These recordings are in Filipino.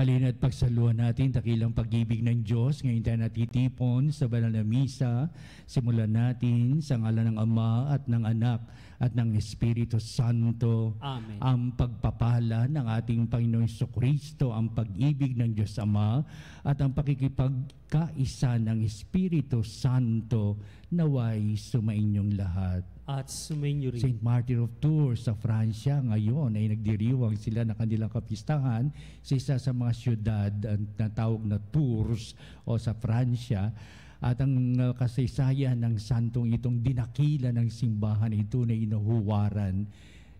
Halina at pagsaluhan natin dakilang pag-ibig ng Diyos. Ngayon tayo natitipon sa banal na misa. Simulan natin sa ngalan ng Ama at ng Anak at ng Espiritu Santo. Amen. Ang pagpapala ng ating Panginoong Jesucristo, ang pag-ibig ng Diyos Ama at ang pakikipagkaisa ng Espiritu Santo naway sumainyong lahat. At sumainyo rin. St. Martin of Tours sa Francia ngayon ay nagdiriwang sila ng kanilang kapistahan sa isa sa mga syudad na tawag na Tours o sa Francia. At ang kasaysayan ng santong itong dinakila ng simbahan ito na inahuwaran.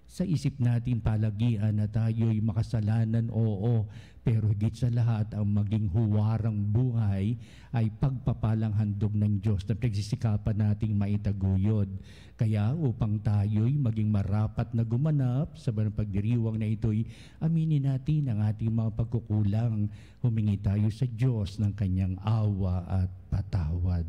Sa isip natin palagian na tayo'y makasalanan, oo, pero higit sa lahat ang maging huwarang buhay ay pagpapalang handog ng Diyos na pagsisikapan nating maitaguyod. Kaya upang tayo'y maging marapat na gumanap sa banal pagdiriwang na ito'y aminin natin ang ating mga pagkukulang. Humingi tayo sa Diyos ng kanyang awa at patawad.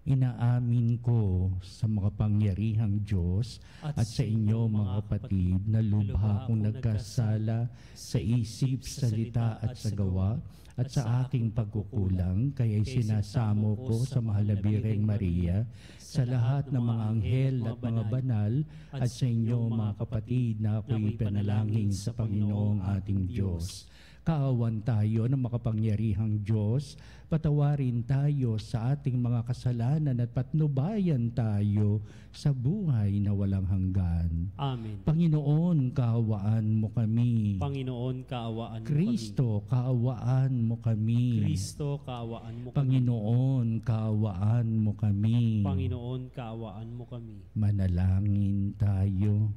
Inaamin ko sa makapangyarihang Diyos at sa inyo mga kapatid na lubha akong nagkasala sa isip, salita at sa gawa at sa aking pagkukulang, kaya sinasamo ko sa mahal na Birheng Maria, sa lahat ng mga anghel at mga banal at sa inyo mga kapatid na ako'y panalangin sa Panginoong ating Diyos. Kaawan tayo ng makapangyarihang Diyos, patawarin tayo sa ating mga kasalanan at patnubayan tayo sa buhay na walang hanggan. Amen. Panginoon, kaawaan mo kami. Panginoon, kaawaan mo Kristo, kaawaan mo kami. Kristo, kaawaan mo kami. Panginoon, kaawaan mo kami. Panginoon, kaawaan mo kami. Manalangin tayo.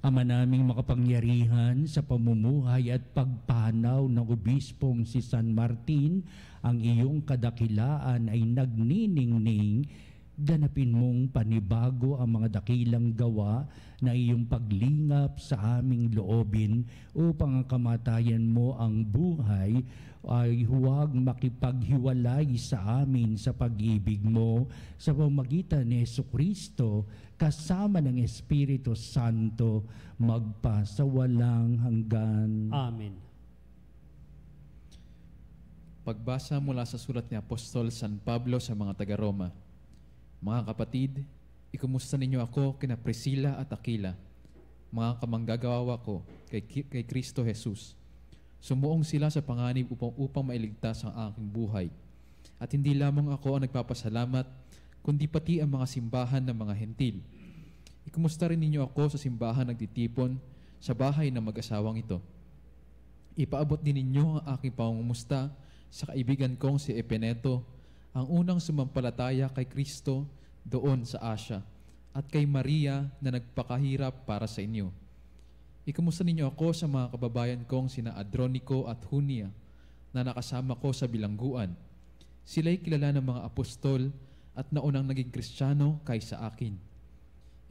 Ama naming makapangyarihan, sa pamumuhay at pagpanaw ng obispong si San Martin, ang iyong kadakilaan ay nagniningning. Ganapin mong panibago ang mga dakilang gawa na iyong paglingap sa aming loobin upang ang kamatayan mo ang buhay ay huwag makipaghiwalay sa amin sa pag-ibig mo sa pamamagitan ni Jesucristo kasama ng Espiritu Santo magpa sa walang hanggan. Amen. Pagbasa mula sa sulat ni Apostol San Pablo sa mga taga-Roma. Mga kapatid, ikumusta ninyo ako kina Priscilla at Aquila, mga kamanggagawa ko kay Kristo Jesus. Sumuong sila sa panganib upang mailigtas ang aking buhay. At hindi lamang ako ang nagpapasalamat, kundi pati ang mga simbahan ng mga hentil. Ikumusta rin ninyo ako sa simbahan nagtitipon sa bahay ng mag-asawang ito. Ipaabot din ninyo ang aking pangungumusta sa kaibigan kong si Epeneto, ang unang sumampalataya kay Kristo doon sa Asia, at kay Maria na nagpakahirap para sa inyo. Ikumusta ninyo ako sa mga kababayan kong sina Adronico at Junia na nakasama ko sa bilangguan. Sila'y kilala ng mga apostol at naunang naging Kristiyano kaysa akin.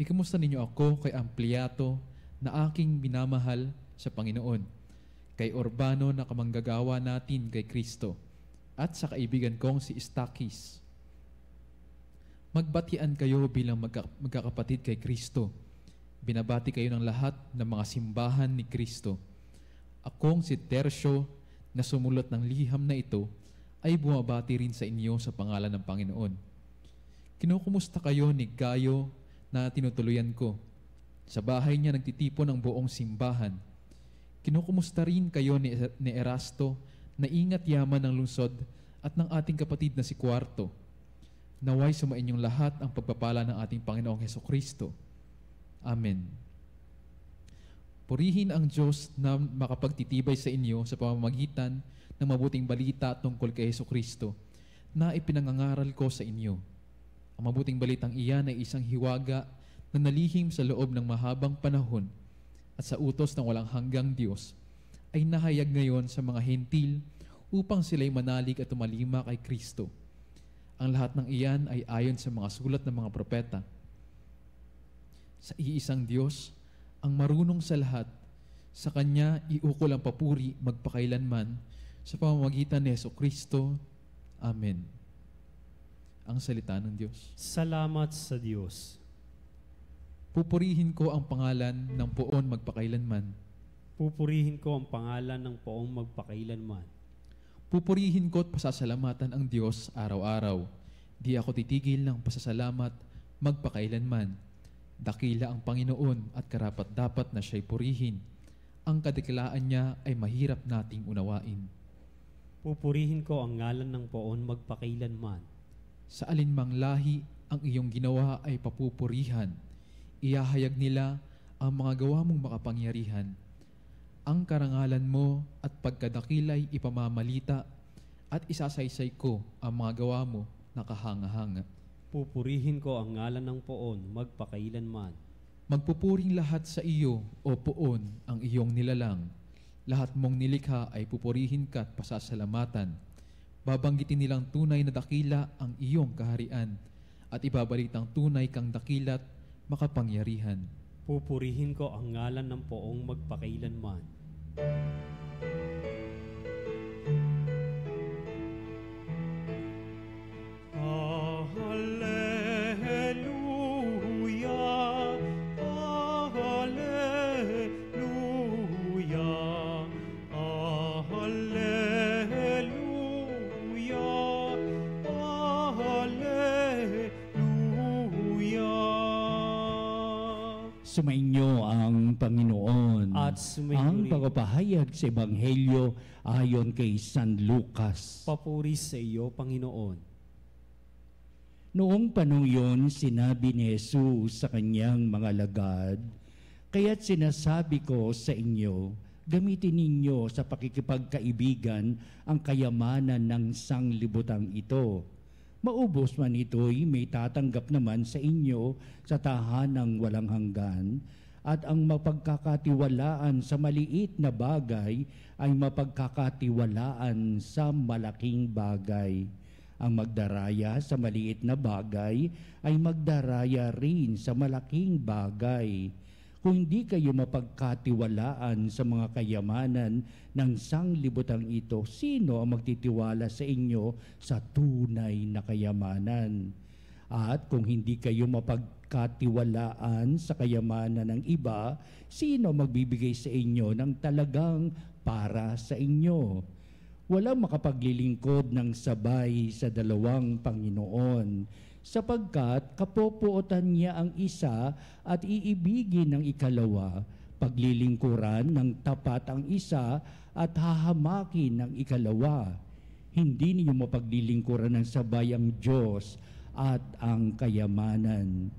Ikumusta ninyo ako kay Ampliato na aking minamahal sa Panginoon, kay Urbano na kamanggagawa natin kay Kristo, at sa kaibigan kong si Stachys. Magbatian kayo bilang magkakapatid kay Kristo. Binabati kayo ng lahat ng mga simbahan ni Kristo. Akong si Tercio na sumulat ng liham na ito ay bumabati rin sa inyo sa pangalan ng Panginoon. Kinukumusta kayo ni Gayo na tinutuluyan ko. Sa bahay niya nagtitipon ang buong simbahan. Kinukumusta rin kayo ni Erasto na ingat yaman ng lungsod at ng ating kapatid na si Quarto. Naway sumainyong lahat ang pagpapala ng ating Panginoong Hesukristo. Amen. Purihin ang Diyos na makapagtitibay sa inyo sa pamamagitan ng mabuting balita tungkol kay Hesukristo na ipinangangaral ko sa inyo. Ang mabuting balitang iyan ay isang hiwaga na nalihim sa loob ng mahabang panahon at sa utos ng walang hanggang Diyos ay nahayag ngayon sa mga hentil upang sila'y manalig at tumalima kay Kristo. Ang lahat ng iyan ay ayon sa mga sulat ng mga propeta. Sa iisang Diyos, ang marunong sa lahat, sa Kanya iukol ang papuri magpakailanman sa pamamagitan ni Jesucristo. Amen. Ang salita ng Diyos. Salamat sa Diyos. Pupurihin ko ang pangalan ng poon magpakailanman. Pupurihin ko ang pangalan ng poong magpakailanman. Pupurihin ko at pasasalamatan ang Diyos araw-araw. Di ako titigil ng pasasalamat magpakailanman. Dakila ang Panginoon at karapat-dapat na siya'y purihin. Ang kadikilaan niya ay mahirap nating unawain. Pupurihin ko ang ngalan ng poon magpakailanman. Sa alinmang lahi ang iyong ginawa ay papupurihan. Iyahayag nila ang mga gawa mong makapangyarihan. Ang karangalan mo at pagkadakilay ipamamalita at isasaysay ko ang mga gawa mo na kahanga-hanga. Pupurihin ko ang ngalan ng poon magpakailanman. Magpupuring lahat sa iyo, o poon, ang iyong nilalang. Lahat mong nilikha ay pupurihin ka at pasasalamatan. Babanggitin nilang tunay na dakila ang iyong kaharian at ibabalitang tunay kang dakilat makapangyarihan. Pupurihin ko ang ngalan ng poong magpakailanman. Hallelujah, hallelujah, hallelujah, hallelujah. Sumainyo ang Panginoon. At sumainyo ang rin. pagpapahayag sa Ebanghelyo ayon kay San Lucas. Papuri sa iyo, Panginoon. Noong panahon yun, sinabi ni Jesus sa kanyang mga lagad, "Kaya't sinasabi ko sa inyo, gamitin ninyo sa pakikipagkaibigan ang kayamanan ng sanglibutang ito. Maubos man ito'y may tatanggap naman sa inyo sa tahanang walang hanggan, at ang mapagkakatiwalaan sa maliit na bagay ay mapagkakatiwalaan sa malaking bagay. Ang magdaraya sa maliit na bagay ay magdaraya rin sa malaking bagay. Kung hindi kayo mapagkatiwalaan sa mga kayamanan ng sanglibutang ito, sino ang magtitiwala sa inyo sa tunay na kayamanan? At kung hindi kayo mapagkatiwalaan sa kayamanan ng iba, sino magbibigay sa inyo ng talagang para sa inyo? Walang makapaglilingkod ng sabay sa dalawang Panginoon, sapagkat kapopuotan niya ang isa at iibigin ng ikalawa, paglilingkuran ng tapat ang isa at hahamakin ng ikalawa. Hindi niyo mapaglilingkuran ng sabay ang Diyos at ang kayamanan."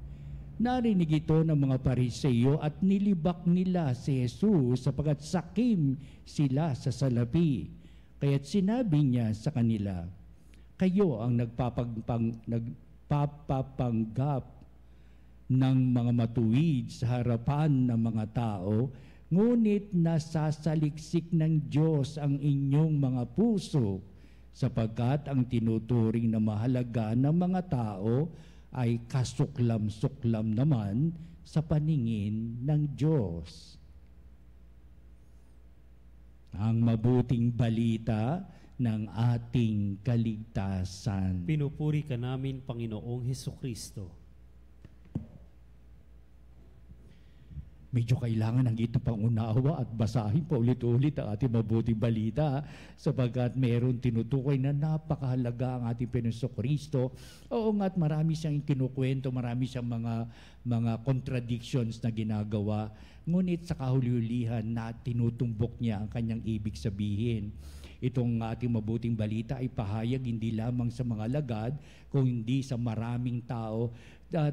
Narinig ito ng mga Pariseo at nilibak nila si Jesus sapagkat sakim sila sa salapi. Kaya't sinabi niya sa kanila, "Kayo ang nagpapapanggap ng mga matuwid sa harapan ng mga tao, ngunit nasasaliksik ng Diyos ang inyong mga puso, sapagkat ang tinuturing na mahalaga ng mga tao ay kasuklam-suklam naman sa paningin ng Diyos." Ang mabuting balita ng ating kaligtasan. Pinupuri ka namin, Panginoong Hesukristo. Medyo kailangan ng itong pangunawa at basahin pa ulit-ulit ang ating mabuting balita sapagkat mayroon tinutukoy na napakahalaga ang ating Panginoong Kristo. Oo nga, at marami siyang kinukwento, marami siyang mga contradictions na ginagawa. Ngunit sa kahuli-hulihan na tinutumbok niya ang kanyang ibig sabihin. Itong ating mabuting balita ay pahayag hindi lamang sa mga lagad, kung hindi sa maraming tao.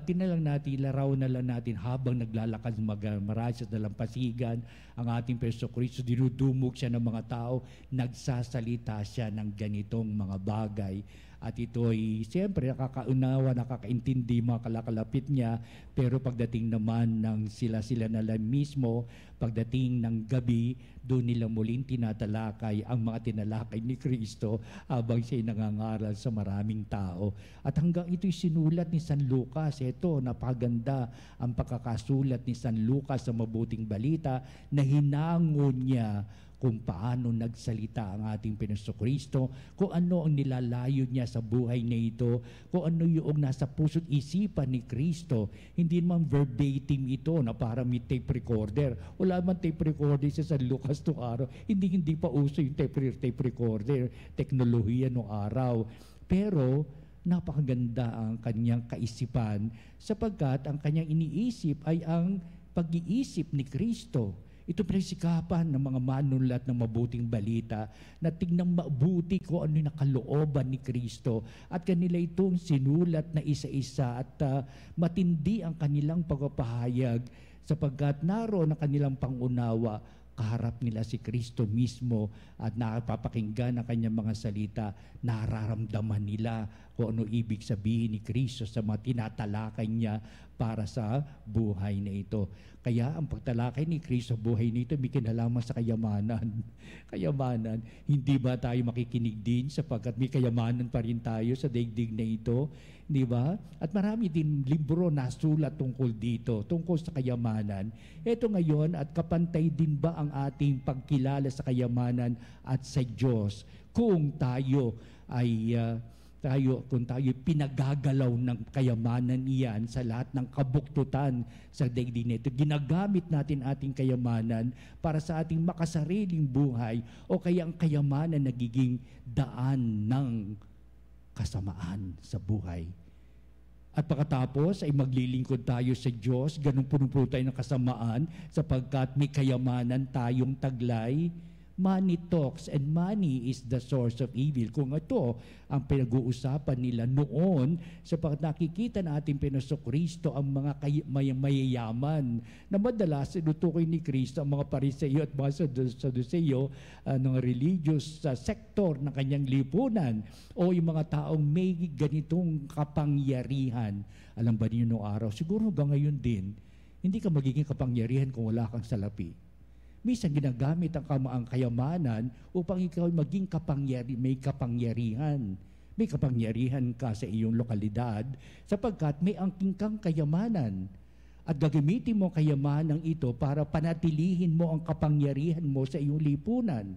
Tinalang natin, laraw na lang natin habang naglalakad marami sa dalampasigan ang ating Panginoong Kristo, dinudumog siya ng mga tao, nagsasalita siya ng ganitong mga bagay. At ito ay siyempre nakakaunawa, nakakaintindi mga kalakalapit niya, pero pagdating naman ng sila na lang mismo, pagdating ng gabi, doon nila muling tinatalakay ang mga tinalakay ni Kristo habang siya'y nangangaral sa maraming tao. At hanggang ito'y sinulat ni San Lucas. Ito, napaganda ang pagkakasulat ni San Lucas sa mabuting balita na hinangon niya kung paano nagsalita ang ating Panginoong Kristo, kung ano ang nilalayo niya sa buhay na ito, kung ano yung nasa puso't isipan ni Kristo. Hindi naman verbatim ito na para may tape recorder. Wala man tape recorder sa San Lucas noong araw. Hindi pa uso yung tape recorder, teknolohiya noong araw. Pero napakaganda ang kanyang kaisipan sapagkat ang kanyang iniisip ay ang pag-iisip ni Kristo. Ito pinasikapan ng mga manunulat ng mabuting balita na tingnan mabuti kung ano yung nakalooban ni Kristo at kanila itong sinulat na isa-isa at matindi ang kanilang pagpapahayag sapagkat naroon ang kanilang pangunawa, kaharap nila si Kristo mismo at napapakinggan ang kanyang mga salita, nararamdaman nila kung ano ibig sabihin ni Kristo sa mga tinatalakay niya para sa buhay na ito. Kaya ang pagtalakay ni Kristo sa buhay nito may kinalaman sa kayamanan. Kayamanan. Hindi ba tayo makikinig din sapagkat may kayamanan pa rin tayo sa daigdig na ito? Di ba? At marami din libro na sulat tungkol dito, tungkol sa kayamanan. Ito ngayon, at kapantay din ba ang ating pagkilala sa kayamanan at sa Diyos kung tayo ay kung tayo pinagagalaw ng kayamanan iyan sa lahat ng kabuktutan sa daigdig na ito. Ginagamit natin ating kayamanan para sa ating makasariling buhay o kaya ang kayamanan nagiging daan ng kasamaan sa buhay. At pagkatapos ay maglilingkod tayo sa Diyos, ganun puno tayo ng kasamaan sapagkat may kayamanan tayong taglay. Money talks and money is the source of evil. Kung ito ang pinag-uusapan nila noon, sapagkat nakikita natin Panginoon Kristo ang mga mayayaman na madalas sinutukoy ni Kristo ang mga Pariseo at mga Saduceo ng religious sector ng kanyang lipunan o yung mga taong may ganitong kapangyarihan. Alam ba niyo noong araw? Siguro hanggang ngayon din, hindi ka magiging kapangyarihan kung wala kang salapi. Minsan ginagamit ang kayamanan upang ikaw maging may kapangyarihan. May kapangyarihan ka sa iyong lokalidad sapagkat may angking kang kayamanan. At gagamitin mo ang kayamanang ito para panatilihin mo ang kapangyarihan mo sa iyong lipunan.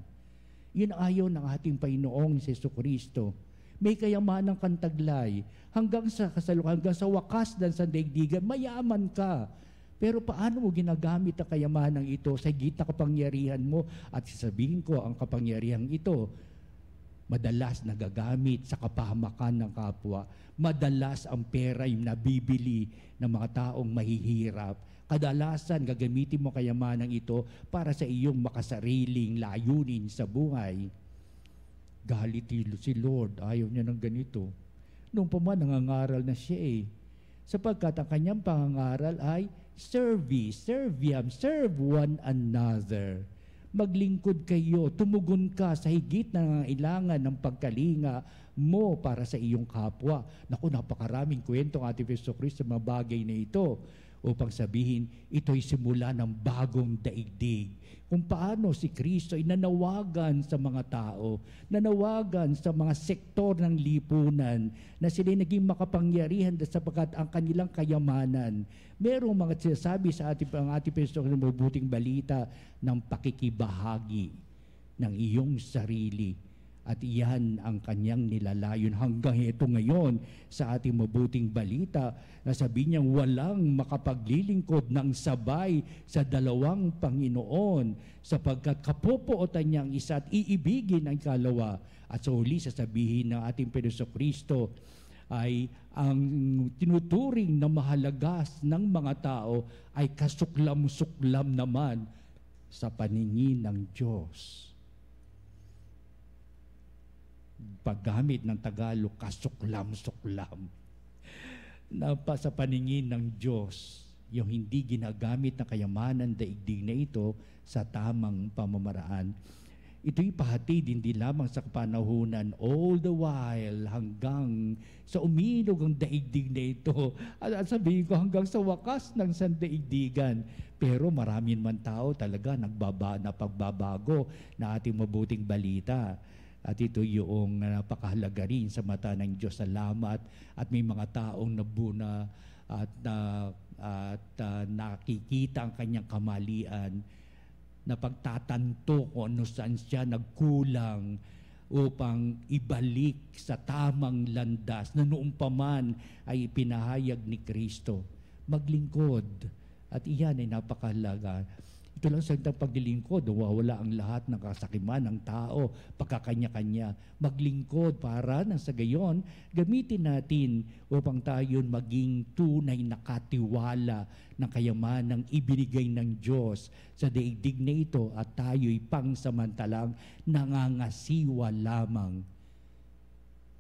Yun ayaw ng ating Panginoong Jesucristo. May kayamanang kantaglay hanggang sa wakas ng sandaigdigan, mayaman ka. Pero paano mo ginagamit ang kayamanang ito sa higit na kapangyarihan mo? At sasabihin ko, ang kapangyarihan ito, madalas nagagamit sa kapahamakan ng kapwa. Madalas ang pera yung nabibili ng mga taong mahihirap. Kadalasan gagamitin mo kayamanang ito para sa iyong makasariling layunin sa buhay. Galit si Lord, ayaw niya ng ganito. Noong pa man, nangangaral na siya sapagkat ang kanyang pangangaral ay serviam, serve one another. Maglingkod kayo, tumugon ka sa higit na nangangailangan ng pagkalinga mo para sa iyong kapwa. Naku, napakaraming kwento ng ating Jesucristo sa mga bagay na ito upang sabihin, ito'y simula ng bagong daigdig. Kung paano si Kristo ay nanawagan sa mga tao, nanawagan sa mga sektor ng lipunan na sila naging makapangyarihan sapagkat ang kanilang kayamanan. Merong mga sinasabi sa ating Panginoon ng mabuting balita ng pakikibahagi ng iyong sarili. At iyan ang kanyang nilalayon hanggang ito ngayon sa ating mabuting balita na sabi niya walang makapaglilingkod ng sabay sa dalawang Panginoon sapagkat kapupuotan niya ang isa at iibigin ang ikalawa. At sa huli sasabihin ng ating Panginoon Kristo ay ang tinuturing na mahalagas ng mga tao ay kasuklam-suklam naman sa paningin ng Diyos. Paggamit ng Tagalog, kasuklam-suklam na sa paningin ng Diyos, yung hindi ginagamit na kayamanan daigdig na ito sa tamang pamamaraan. Ito'y pahatid hindi lamang sa kapanahunan all the while hanggang sa uminog ang daigdig na ito. At sabihin ko hanggang sa wakas ng sandaigdigan. Pero marami man tao talaga pagbabago na ating mabuting balita. At ito yung napakahalaga rin sa mata ng Diyos. Salamat. At may mga taong nabuna at nakikita ang kanyang kamalian. na pagtatanto kung ano saan siya nagkulang upang ibalik sa tamang landas na noong pa man ay ipinahayag ni Kristo. Maglingkod. At iyan ay napakahalaga. Ito lang sa paglilingkod, wawala ang lahat ng kasakiman ng tao, pagkakanya-kanya. Maglingkod para nang sa gayon, gamitin natin upang tayo maging tunay na katiwala ng kayamanang ibinigay ng Diyos sa daigdig na ito at tayo'y pangsamantalang nangangasiwa lamang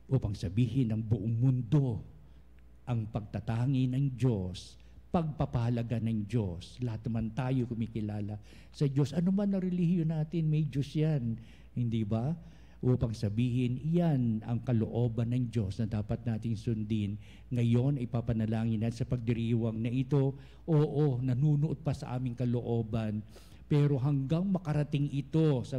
upang sabihin ng buong mundo ang pagtatangi ng Diyos, pagpapahalaga ng Diyos. Lahat naman tayo kumikilala sa Diyos. Ano man na relihiyon natin, may Diyos yan. Hindi ba? Upang sabihin, iyan ang kalooban ng Diyos na dapat nating sundin. Ngayon, ipapanalangin natin sa pagdiriwang na ito, oo, nanunuot pa sa aming kalooban. Pero hanggang makarating ito sa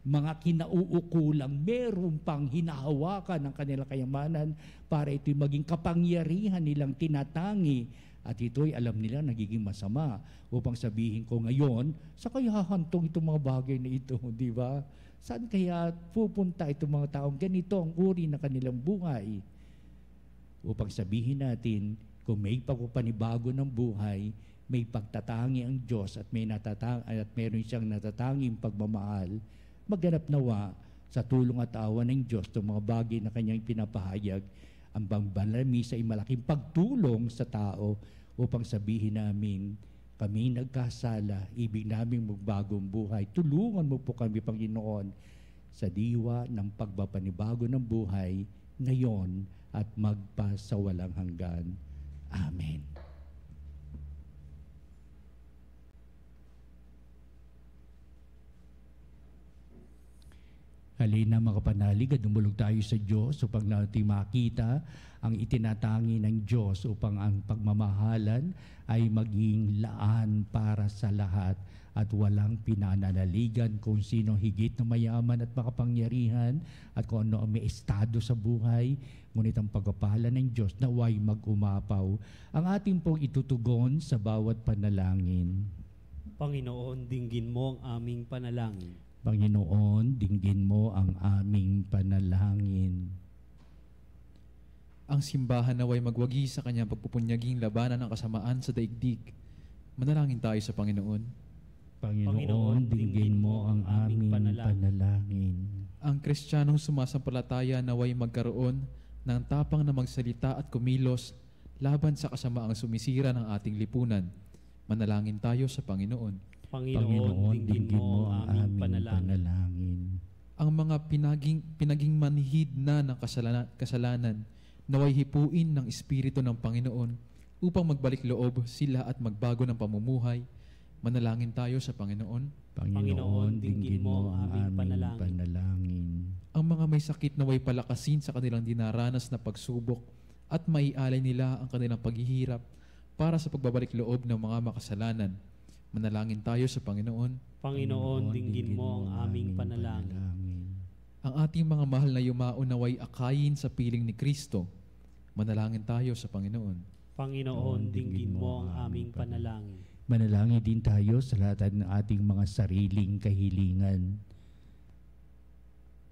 mga kinauukulang, meron pang hinahawakan ng kanilang kayamanan para ito'y maging kapangyarihan nilang tinatangi. At ito'y alam nila nagiging masama upang sabihin ko ngayon, sa kaya hahantong itong mga bagay na ito, di ba? Saan kaya pupunta itong mga taong ganito ang uri na kanilang buhay? Upang sabihin natin, kung may pagpapanibago ng buhay, may pagtatangi ang Diyos at meron siyang natatanging pagmamahal, magganap nawa sa tulong at awa ng Diyos itong mga bagay na kanyang pinapahayag. Ang bangbalamisa ay malaking pagtulong sa tao upang sabihin namin, kami nagkasala, ibig namin magbagong buhay. Tulungan mo po kami, Panginoon, sa diwa ng pagpapanibago ng buhay ngayon at magpasawalang hanggan. Amen. Halina mga kapanalig at dumulog tayo sa Diyos upang natin makita ang itinatangi ng Diyos upang ang pagmamahalan ay maging laan para sa lahat at walang pinananaligan kung sino higit na mayaman at makapangyarihan at kung ano ang may estado sa buhay. Ngunit ang pagpapala ng Diyos naway mag-umapaw. Ang ating pong itutugon sa bawat panalangin. Panginoon, dinggin mo ang aming panalangin. Panginoon, dinggin mo ang aming panalangin. Ang simbahan naway magwagi sa kanyang pagpupunyaging labanan ng kasamaan sa daigdig. Manalangin tayo sa Panginoon. Panginoon, dinggin mo ang aming panalangin. Ang Kristiyanong sumasampalataya naway magkaroon ng tapang na magsalita at kumilos laban sa kasamaang sumisira ng ating lipunan. Manalangin tayo sa Panginoon. Panginoon, dinggin mo ang aming panalangin. Ang mga pinaging manhid na ng kasalanan, naway hipuin ng Espiritu ng Panginoon upang magbalik loob sila at magbago ng pamumuhay. Manalangin tayo sa Panginoon. Panginoon, dinggin mo ang aming panalangin. Ang mga may sakit naway palakasin sa kanilang dinaranas na pagsubok at maialay nila ang kanilang paghihirap para sa pagbabalik loob ng mga makasalanan. Manalangin tayo sa Panginoon. Panginoon, dinggin mo ang aming panalangin. Ang ating mga mahal na yumao naway akayin sa piling ni Kristo. Manalangin tayo sa Panginoon. Panginoon, dinggin mo ang aming panalangin. Manalangin din tayo sa lahat ng ating mga sariling kahilingan.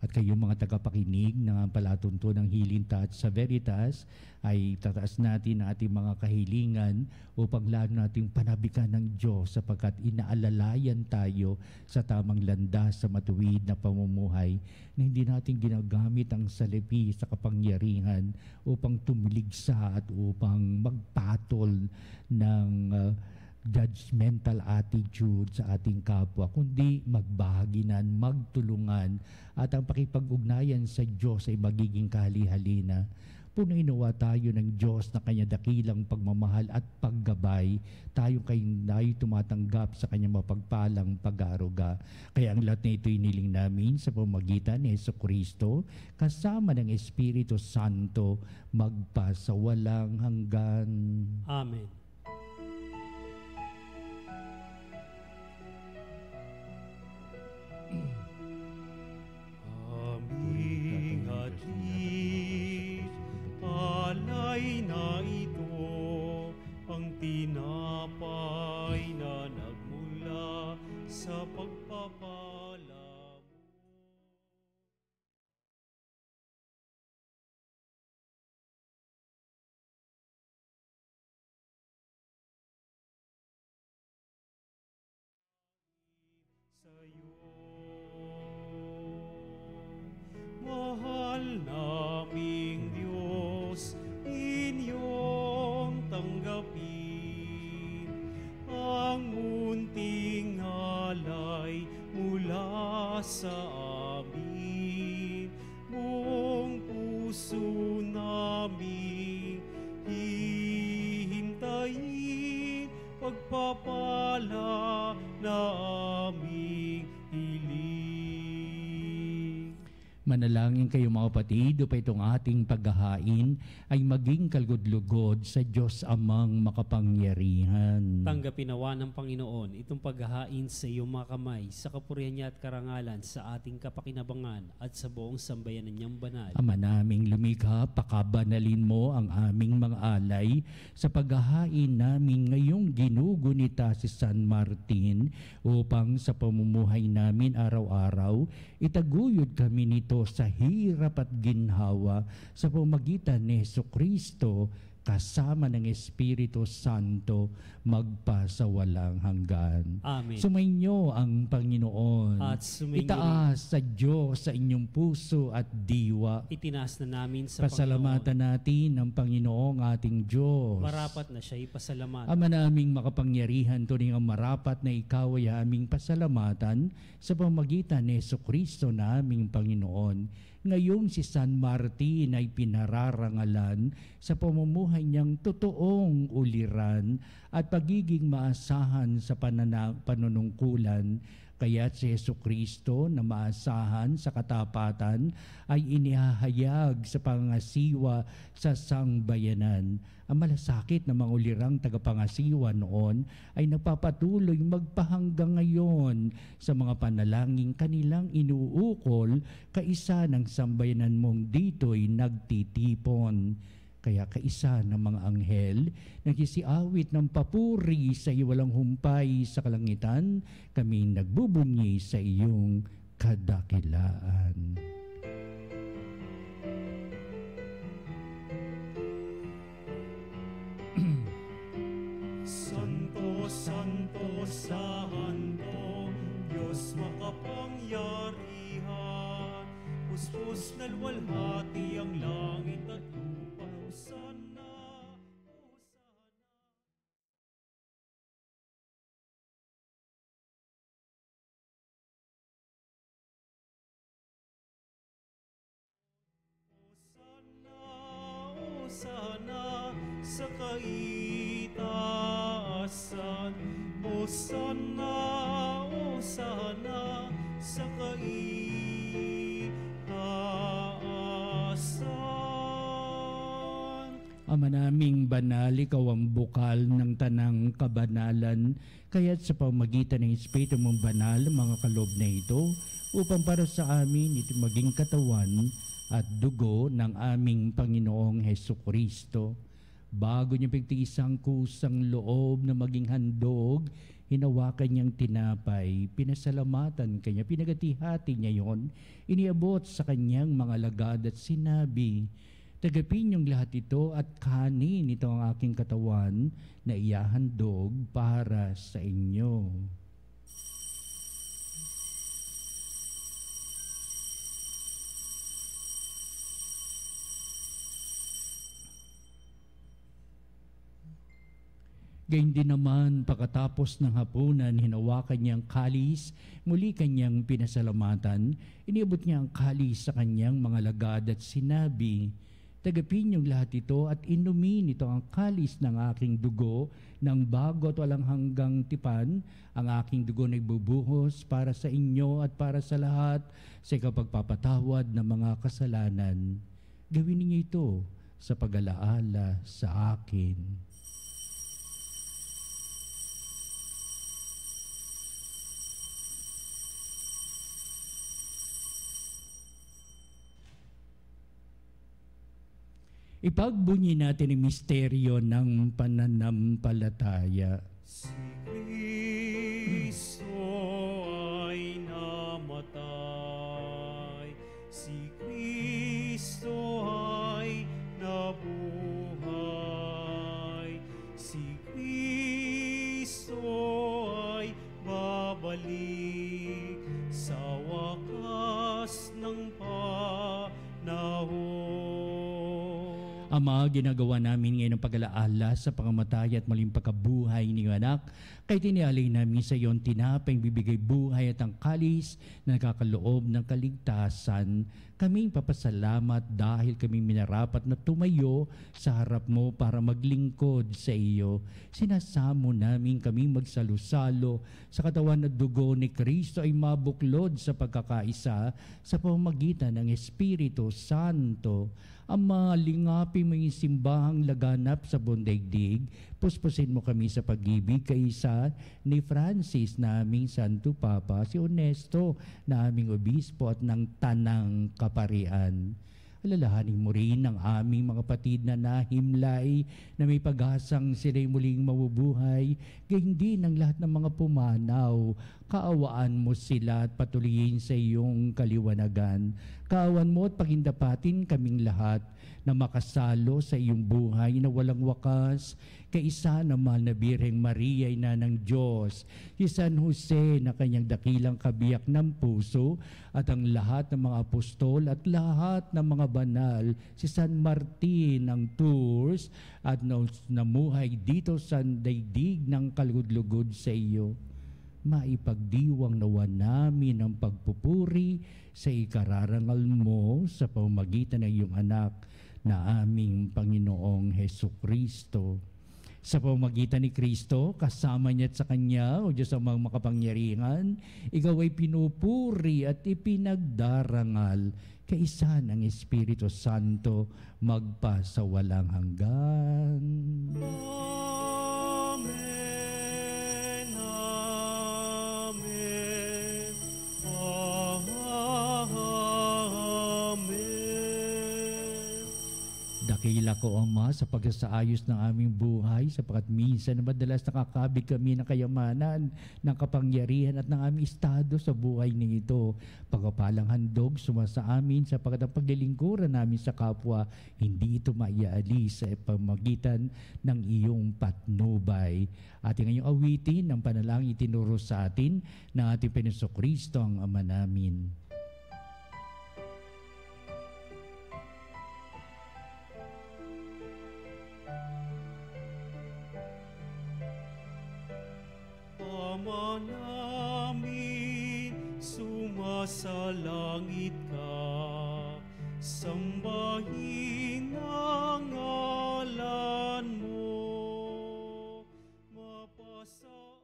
At kayong mga tagapakinig ng palatunto ng Healing Touch sa Veritas ay tataas natin ang ating mga kahilingan upang lalo nating panabikan ng Diyos sapagkat inaalalayan tayo sa tamang landas sa matuwid na pamumuhay na hindi natin ginagamit ang salapi sa kapangyarihan upang tumiligsa at upang magpatol ng judgmental attitude sa ating kapwa, kundi magbahaginan, magtulungan, at ang pakipag-ugnayan sa Diyos ay magiging kahali-halina. Punoy nawa tayo ng Diyos na Kanya dakilang pagmamahal at paggabay, tayo tumatanggap sa Kanyang mapagpalang pag-aaruga. Kaya ang lahat na ito'y niling namin sa pamamagitan ni Jesucristo, kasama ng Espiritu Santo, magpasawalang hanggan. Amen. Aming hatid, alay na ito, ang tinapay na nagmula sa Mahal naming Diyos, inyong tanggapin ang munting alay mula sa amin. Buong puso namin hihintayin pagpapala na aming hiling. Manalangin kayo mga kapatid, upang itong ating paghahain ay maging kalugod-lugod sa Diyos Amang makapangyarihan. Tanggapin nawa ng Panginoon itong paghahain sa iyong mga kamay, sa kapurihan niya at karangalan, sa ating kapakinabangan at sa buong sambayanan niyang banal. Ama naming lumikha, pakabanalin mo ang aming mga alay sa paghahain namin ngayong ginugunita si San Martin, upang sa pamumuhay namin araw-araw, itaguyod kami nito sa hirap at ginhawa sa pamagitan ni Jesucristo kasama ng Espiritu Santo magpasawalang hanggan. Amen. Sumainyo ang Panginoon. At sumainyo Itaas sa Diyos sa inyong puso at diwa. itinaas na namin sa Pasalamatan natin ang Panginoong ating Diyos. Marapat na siya ipasalamatan. Ama naming makapangyarihan, turing ang marapat na ikaw ay aming pasalamatan sa pamagitan ni Jesucristo na aming Panginoon. Ngayong si San Martin ay pinararangalan sa pamumuhay niyang totoong uliran at pagiging maasahan sa panunungkulan. Kaya si Jesucristo na maasahan sa katapatan ay inihahayag sa pangasiwa sa sangbayanan. Ang malasakit na mga ulirang tagapangasiwa noon ay nagpapatuloy magpahanggang ngayon sa mga panalangin kanilang inuukol kaisa ng sambayanan mong dito'y nagtitipon. Kaya kaisa ng mga anghel, nagsisiawit ng papuri sa iyo walang humpay sa kalangitan, kami nagbubunyi sa iyong kadakilaan. Santo, Santo, Santo, Diyos makapangyarihan, puspos na luwalhati ang langit at lupa. Hosanna, Hosanna sa kaitaasan. Hosanna, Hosanna sa kaitaasan. Ama naming banal, ikaw ang bukal ng tanang kabanalan, kaya't sa pamagitan ng Espiritu mong banal, mga kaloob na ito, upang para sa amin ito maging katawan at dugo ng aming Panginoong Hesukristo. Bago niya pagtiisang kusang loob na maging handog, hinawakan niyang tinapay, pinasalamatan kanya, pinagatihati niya yon, iniabot sa kanyang mga alagad at sinabi, "Tagapin niyong lahat ito at kanin ito ang aking katawan na iyahandog para sa inyo." Gayun din naman, pagkatapos ng hapunan, hinawakan niyang kalis, muli kanyang pinasalamatan, iniabot niya ang kalis sa kanyang mga lagad at sinabi, "Tagapin niyong lahat ito at inumin ito ang kalis ng aking dugo, ng bago at walang hanggang tipan, ang aking dugo na ibubuhos para sa inyo at para sa lahat sa ikapagpapatawad ng mga kasalanan. Gawin niyo ito sa pag-alaala sa akin." Ipagbunyi natin ang misteryo ng pananampalataya. Si Kristo ay namatay, si Kristo ay nabuhay, si Kristo ay babalik. Ama, ginagawa namin ngayon ang pag-alaala sa pangamatay at maling pagkabuhay ni anak. Kaya tinialay namin sa iyon tinapay bibigay buhay at ang kalis na nakakaloob ng kaligtasan. Kaming papasalamat dahil kaming minarapat na tumayo sa harap mo para maglingkod sa iyo. Sinasamo namin kaming magsalusalo sa katawan at dugo ni Kristo ay mabuklod sa pagkakaisa sa pamamagitan ng Espiritu Santo. Ama, lingapin mo yung simbahang laganap sa buong daigdig. Puspusin mo kami sa pag-ibig kaisa ni Francis na aming Santo Papa, si Onesto na aming Obispo at ng Tanang Kaparian. Alalahanin mo rin ang aming mga kapatid na nahimlay na may pag-asang sila'y muling mabubuhay, gayon din ang lahat ng mga pumanaw. Kaawaan mo sila at patuloyin sa iyong kaliwanagan. Kaawan mo at pagindapatin kaming lahat na makasalo sa iyong buhay na walang wakas. Kaisa naman na Birheng Maria, ina ng Diyos, si San Jose na kanyang dakilang kabiyak ng puso, at ang lahat ng mga apostol at lahat ng mga banal, si San Martin ng Tours, at namuhay dito sa daigdig ng kalugod-lugod sa iyo. Maipagdiwang nawa namin ang pagpupuri sa ikararangal mo sa pamamagitan ng iyong anak na aming Panginoong Hesukristo. Sa pamamagitan ni Kristo, kasama niya at sa Kanya, o Diyos amang makapangyarihan, ikaw ay pinupuri at ipinagdarangal kaisa ng Espiritu Santo magpa sa walang hanggan. Amen. Amen. Amen. Dakila ko, Ama, sa pagsasaayos ng aming buhay, sapagkat minsan na madalas nakakabig kami ng kayamanan, ng kapangyarihan at ng aming estado sa buhay nito. Pagkapalang handog sumasa amin sapagkat ang paglilingkuran namin sa kapwa, hindi ito maiaalis sa pamagitan ng iyong patnubay. Ating ngayong awitin ang panalangin itinuro sa atin ng ating Panginoong Kristo ang Ama namin. Ama namin, sumasalangit ka, sambahin ang ngalan mo, mapasa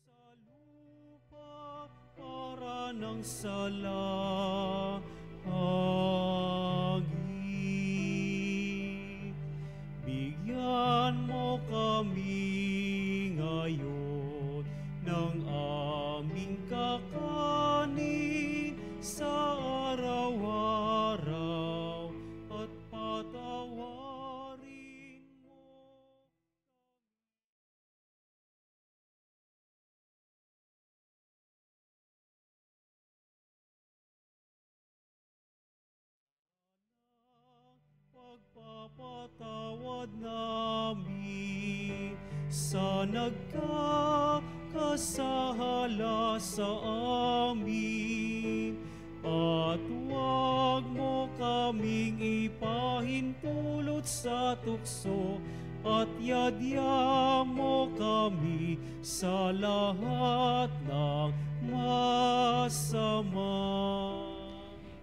sa lupa para ng sala hangin. Bigyan mo kami ngayon ng aming kakanin sa araw-araw at patawarin mo pagpapatawad namin sa nagkakasahala sa amin, at huwag mo kaming ipahintulot sa tukso, at yadya mo kami sa lahat ng masama.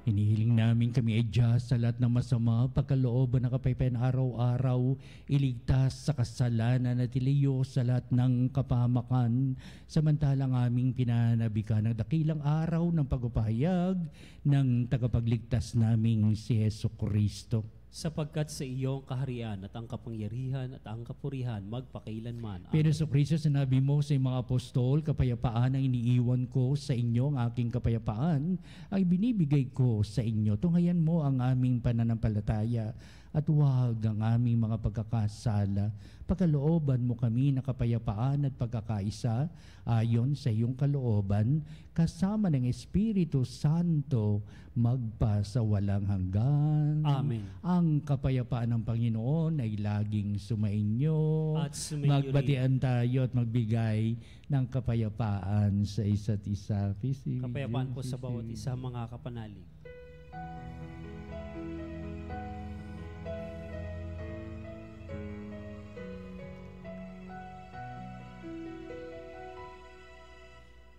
Hinihiling namin kami ay Diyos sa lahat ng masama, pagkalooban ng kapayapaan araw-araw, iligtas sa kasalanan at iliyo sa lahat ng kapahamakan, samantalang aming pinanabikan ng dakilang araw ng pagpapahayag ng tagapagligtas naming si Hesukristo. Sapagkat sa iyong kaharian at ang kapangyarihan at ang kapurihan magpakailanman. Pero sa Kristo, sinabi mo sa mga apostol, kapayapaan ang iniiwan ko sa inyo, ang aking kapayapaan ay binibigay ko sa inyo. Tunghayan mo ang aming pananampalataya at huwag ang aming mga pagkakasala. Pagkalooban mo kami na kapayapaan at pagkakaisa ayon sa iyong kalooban, kasama ng Espiritu Santo, magpa sa walang hanggan. Amen. Ang kapayapaan ng Panginoon ay laging sumainyo. At sumainyo rin. Magbatian tayo at magbigay ng kapayapaan sa isa't isa. Kapayapaan po sa bawat isa, mga kapanalig.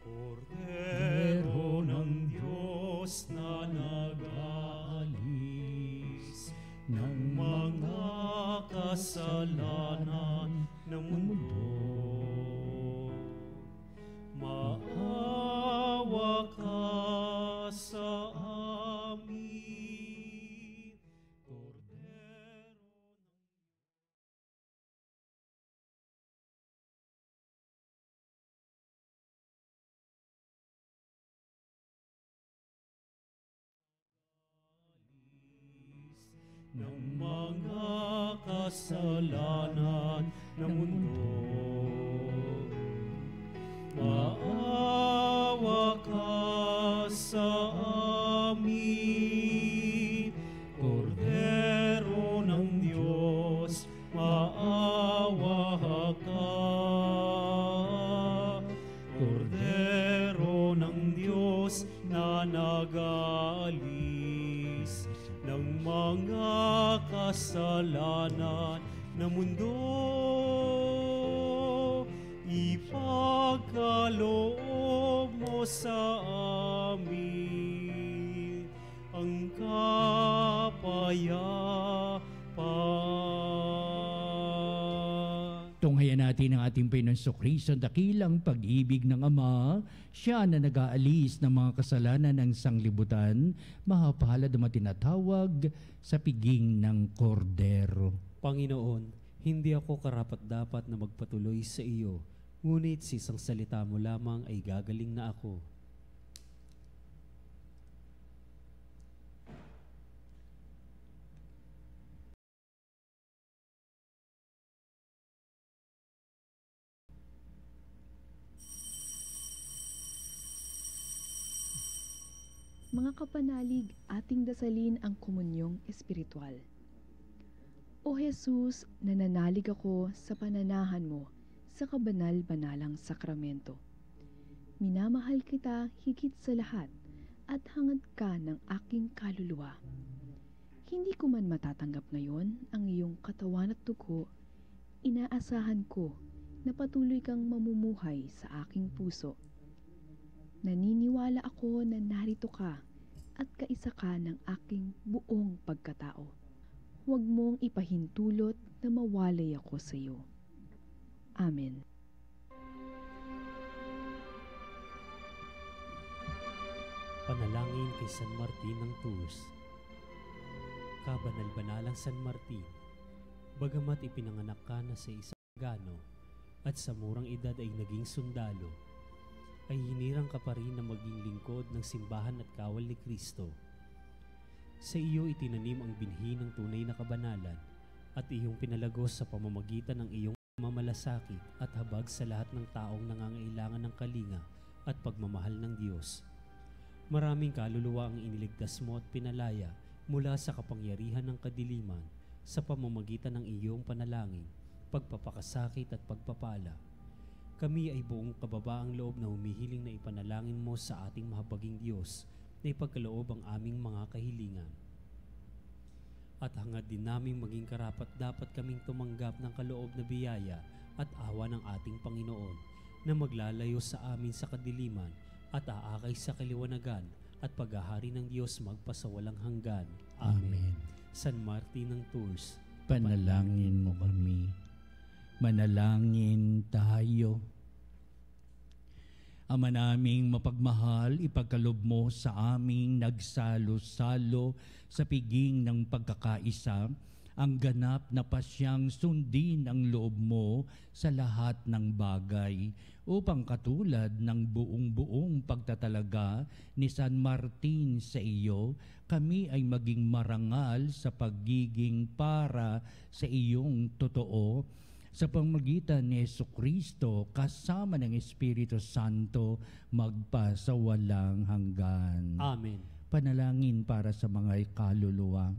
Kordero ng Diyos na nag-aalis ng mga kasalanan ng mundo, maawa ka sa amin. Kordero ng mga kasalanan ng mundo, maawa ka sa amin. Kordero ng Diyos, maawa ka. Kordero ng Diyos na nag-aalis ng mga kasalanan ng mundo, ipagkaloob mo sa amin ang kapayapaan. Tunghayan natin ang ating Panginoong Kristo, dakilang pag-ibig ng Ama, siya na nag-aalis ng mga kasalanan ng sanglibutan, mahapalad na tinatawag sa piging ng kordero. Panginoon, hindi ako karapat-dapat na magpatuloy sa iyo, ngunit sa isang salita mo lamang ay gagaling na ako. Mga kapanalig, ating dasalin ang komunyong espiritual. O Jesus, nananalig ako sa pananahan mo sa kabanal-banalang sakramento. Minamahal kita higit sa lahat at hangad ka ng aking kaluluwa. Hindi ko man matatanggap ngayon ang iyong katawan at dugo, inaasahan ko na patuloy kang mamumuhay sa aking puso. Naniniwala ako na narito ka at kaisa ka ng aking buong pagkatao. Huwag mong ipahintulot na mawalay ako sa iyo. Amen. Panalangin kay San Martin ng Tours. Kabanal-banalang San Martin, bagamat ipinanganak ka na sa isang pagano at sa murang edad ay naging sundalo, ay hinirang ka pa rin na maging lingkod ng simbahan at kawal ni Kristo. Sa iyo itinanim ang binhi ng tunay na kabanalan at iyong pinalagos sa pamamagitan ng iyong mamalasakit at habag sa lahat ng taong nangangailangan ng kalinga at pagmamahal ng Diyos. Maraming kaluluwa ang iniligtas mo at pinalaya mula sa kapangyarihan ng kadiliman sa pamamagitan ng iyong panalangin, pagpapakasakit at pagpapala. Kami ay buong kababaang loob na humihiling na ipanalangin mo sa ating mahabaging Diyos na ipagkaloob ang aming mga kahilingan. At hangad din naming maging karapat dapat kaming tumanggap ng kaloob na biyaya at awa ng ating Panginoon na maglalayo sa amin sa kadiliman at aakay sa kaliwanagan at paghahari ng Diyos magpasawalang hanggan. Amen. San Martin ng Tours, Panalangin mo kami. Manalangin tayo. Ama naming mapagmahal, ipagkaloob mo sa aming nagsalo-salo sa piging ng pagkakaisa ang ganap na pasyang sundin ang loob mo sa lahat ng bagay, upang katulad ng buong-buong pagtatalaga ni San Martin sa iyo, kami ay maging marangal sa pagiging para sa iyong totoo, sa pamamagitan ni Jesucristo kasama ng Espiritu Santo magpasawalang hanggan. Amen. Panalangin para sa mga kaluluwa.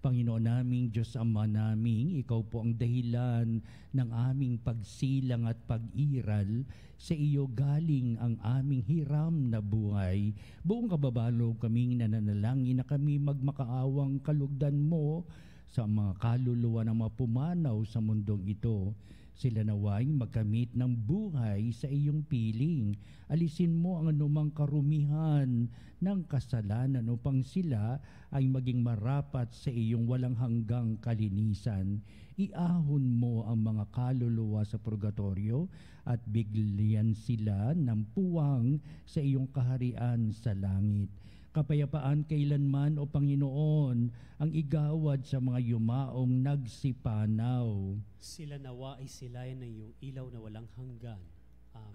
Panginoon naming Diyos Ama naming, Ikaw po ang dahilan ng aming pagsilang at pag-iral. Sa iyo galing ang aming hiram na buhay. Buong kababalo kaming nananalangin na kami magmakaawang kalugdan mo sa mga kaluluwa na mapumanaw sa mundong ito. Sila naway magkamit ng buhay sa iyong piling. Alisin mo ang anumang karumihan ng kasalanan upang sila ay maging marapat sa iyong walang hanggang kalinisan. Iahon mo ang mga kaluluwa sa purgatorio at bigyan sila ng puwang sa iyong kaharian sa langit. Kapayapaan kailanman, O Panginoon, ang igawad sa mga yumaong nagsipanaw. Sila nawa ay silayan ng iyong ilaw na walang hanggan.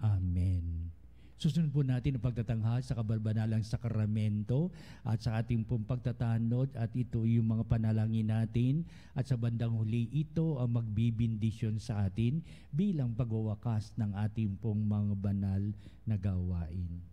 Amen. Amen. Susunod po natin ang pagtatanghal sa kabalbanalang sakramento at sa ating pong pagtatanod, at ito yung mga panalangin natin, at sa bandang huli ito ang magbibindisyon sa atin bilang pagwawakas ng ating pong mga banal na gawain.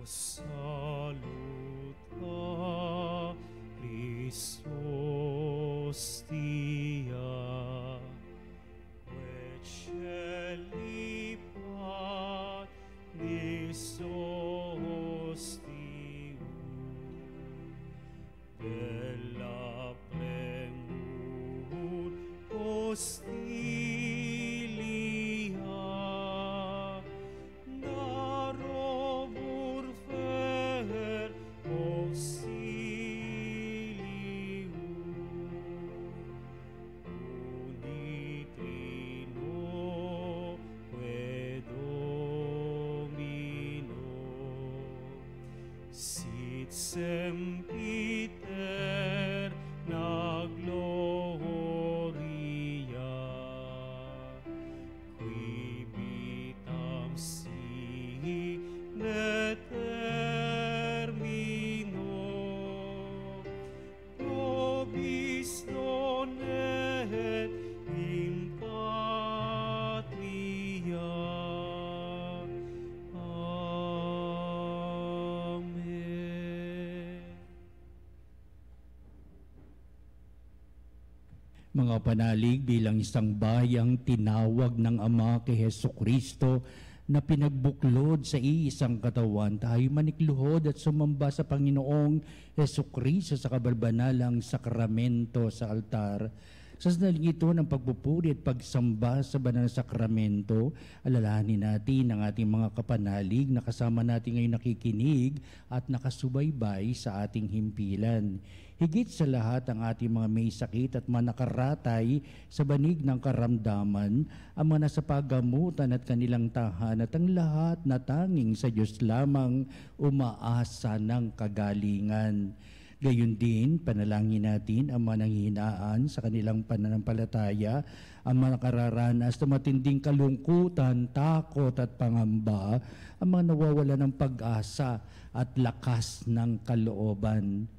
Saluta Christus Dia, Vecelipat Nisos Bella Premur Hostilia, Darobur Fer Auxilium, Unitrino que Domino, sit sempiter na gloria, qui vitam sine termino, nobis non et in patria. Amen. Mga panalig bilang isang bayang tinawag ng Ama kay Jesucristo na pinagbuklod sa iisang katawan, tayo manikluhod at sumamba sa Panginoong Jesucristo sa kabalbanalang sakramento sa altar. Sa sandaling ito ng pagpupuri at pagsamba sa banal na sakramento, alalahanin natin ang ating mga kapanalig na kasama natin ngayon nakikinig at nakasubaybay sa ating himpilan. Higit sa lahat ang ating mga may sakit at mga nakaratay sa banig ng karamdaman, ang mga nasa pagamutan at kanilang tahan at ang lahat na tanging sa Diyos lamang umaasa ng kagalingan. Gayon din, panalangin natin ang mga nanghihinaan sa kanilang pananampalataya, ang mga nakararanas na matinding kalungkutan, takot at pangamba, ang mga nawawala ng pag-asa at lakas ng kalooban.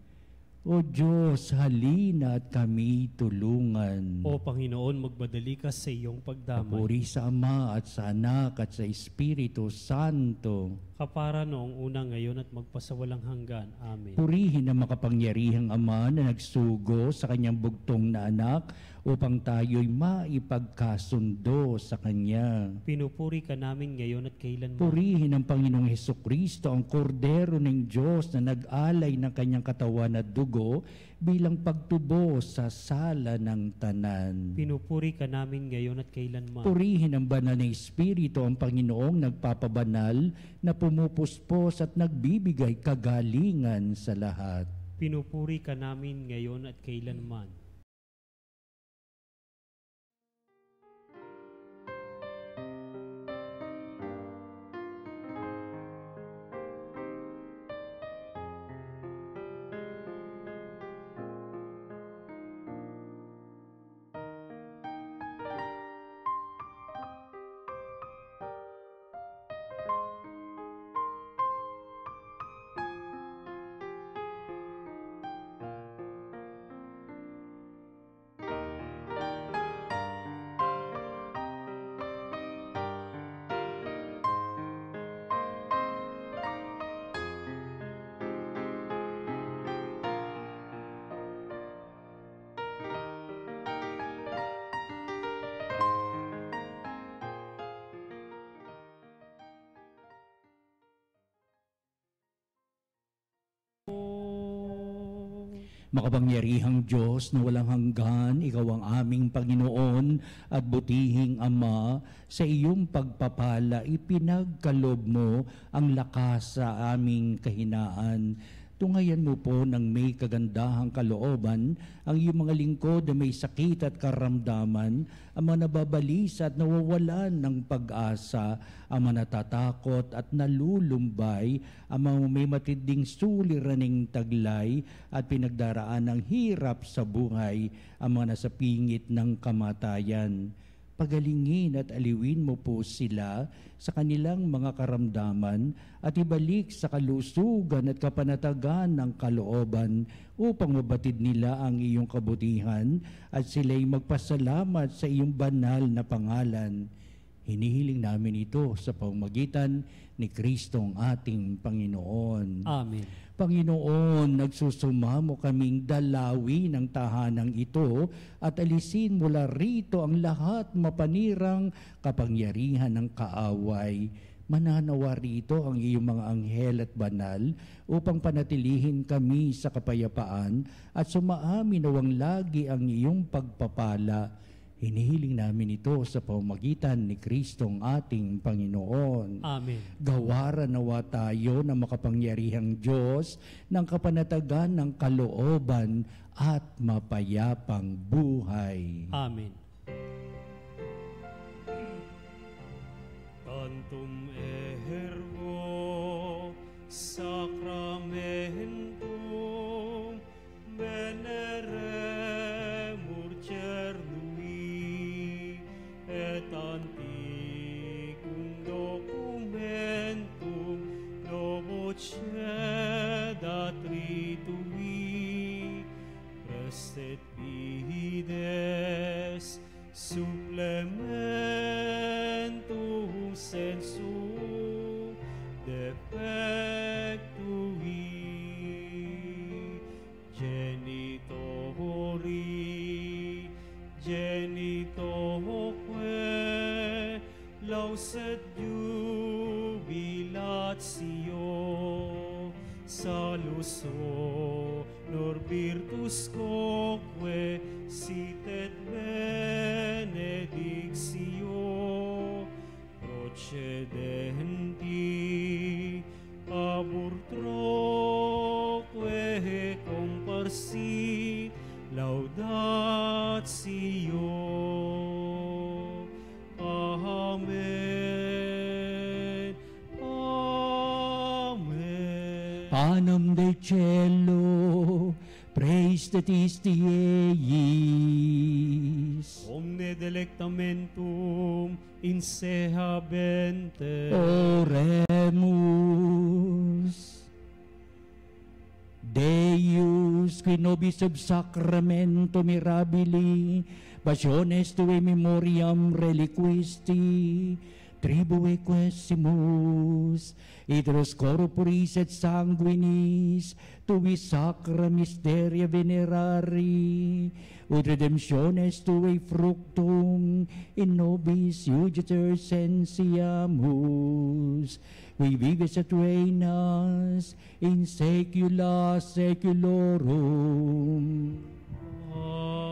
O Diyos, halina at kami tulungan. O Panginoon, magbadali ka sa iyong pagdamay. Papuri sa Ama at sa Anak at sa Espiritu Santo. Kapara noong una, ngayon at magpasawalang hanggan. Amen. Purihin ang makapangyarihang Ama na nagsugo sa kanyang bugtong na anak upang tayo'y maipagkasundo sa Kanya. Pinupuri ka namin ngayon at kailanman. Purihin ang Panginoong Hesukristo, ang kordero ng Diyos na nag-alay ng kanyang katawan at dugo bilang pagtubo sa sala ng tanan. Pinupuri ka namin ngayon at kailanman. Purihin ang banal na Espiritu, ang Panginoong nagpapabanal na pumupuspos at nagbibigay kagalingan sa lahat. Pinupuri ka namin ngayon at kailanman. Makapangyarihang Diyos na walang hanggan, Ikaw ang aming Panginoon at butihing Ama, sa iyong pagpapala ipinagkalob mo ang lakas sa aming kahinaan. Tungayan mo po ng may kagandahang kalooban ang iyong mga lingkod na may sakit at karamdaman, ang mga nababalisa at nawawalan ng pag-asa, ang mga natatakot at nalulumbay, ang mga may matinding suliraning taglay at pinagdaraan ng hirap sa buhay, ang mga nasa pingit ng kamatayan. Pagalingin at aliwin mo po sila sa kanilang mga karamdaman at ibalik sa kalusugan at kapanatagan ng kalooban upang mabatid nila ang iyong kabutihan at sila'y magpasalamat sa iyong banal na pangalan. Hinihiling namin ito sa pamamagitan ni Kristong ating Panginoon. Amen. Panginoon, nagsusumamo kaming dalawi ng tahanang ito at alisin mula rito ang lahat mapanirang kapangyarihan ng kaaway. Mananawa rito ang iyong mga anghel at banal upang panatilihin kami sa kapayapaan at sumaamin nawang lagi ang iyong pagpapala. Hinihiling namin ito sa pamamagitan ni Kristong ating Panginoon. Amen. Gawaran nawa tayo ng makapangyarihang Diyos ng kapanatagan ng kalooban at mapayapang buhay. Amen. Tantum ergo sacramentum veneremur cernui et antiquum documentum novo cedat ritui prestet fides supplementum sensu defectui genitoque lauset jubilatio saluso, nor virtus quoque sitet benedictio, procedenti abur troque comparsit laudatio. Amen. Amen. Panem de cielo, praise the Eis. Omne delectamentum in se habente. Oremus. Deus, qui nobis sub sacramento mirabili, passiones tue memoriam reliquisti, tribue quesimus, idros corporis et sanguinis, tui sacra mysteria venerari, ut redemptiones tui fructum in nobis iuditor sensiamus, qui vives et reinas in saecula saeculorum. Amen.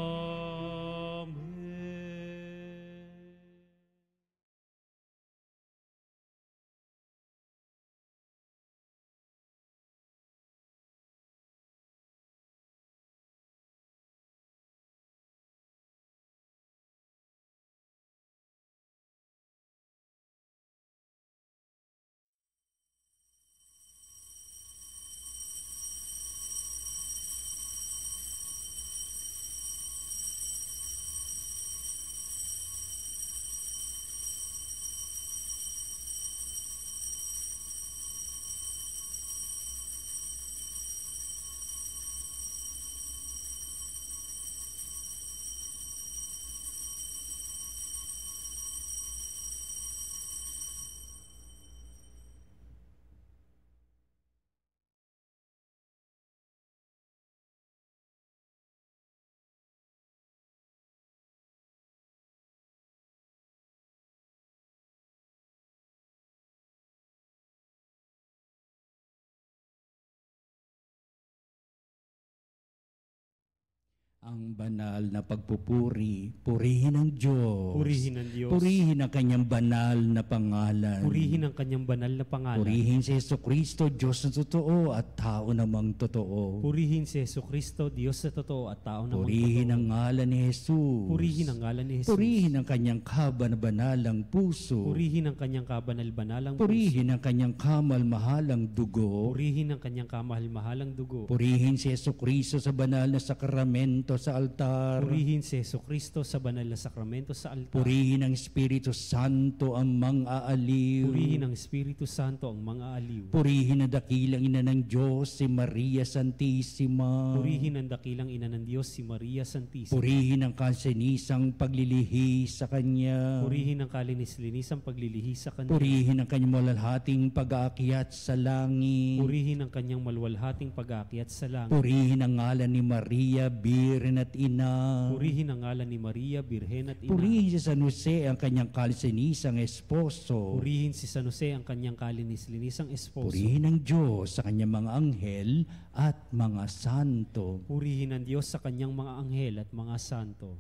Ang banal na pagpupuri, purihin ang Diyos. Purihin ang Diyos. Purihin ang kanyang banal na pangalan. Purihin ang kanyang banal na pangalan. Purihin si Jesucristo, Diyos na totoo at tao namang totoo. Purihin si Jesucristo, Diyos na totoo at tao namang Purihin ang totoo. ngalan ni Jesus. Purihin ang ngalan ni Jesus. Purihin ang kanyang kaban-banalang puso. Purihin ang kanyang kabanal-banalang puso. Purihin ang kanyang kamal-mahalang dugo. Purihin ang kanyang kamahal-mahalang dugo. Purihin si Jesucristo sa banal na sakramento sa altar. Purihin si Jesucristo sa banal na sakramento sa altar. Purihin ang Espiritu Santo ang mang-aaliw. Purihin ang Espiritu Santo ang mga aliw. Purihin ang dakilang ina ng Diyos, si Maria Santissima. Purihin ang dakilang ina ng Diyos, si Maria Santissima. Purihin ang kansinisang paglilihi sa Kanya. Purihin ang kalinis-linisang paglilihi sa Kanya. Purihin ang kanyang malalhating pag-aakyat sa langit. Purihin ang kanyang malwalhating pag-aakyat sa langit. Purihin ang ngalan ni Maria, Birhen at Ina. Purihin ang ngalan ni Maria, Birhen at Ina. Purihin si San Jose, ang kanyang kalsinisang esposo. Purihin si San Jose, ang kanyang kalinis-linisang esposo. Purihin ang Diyos sa kanyang mga anghel at mga santo. Purihin ang Diyos sa kanyang mga anghel at mga santo.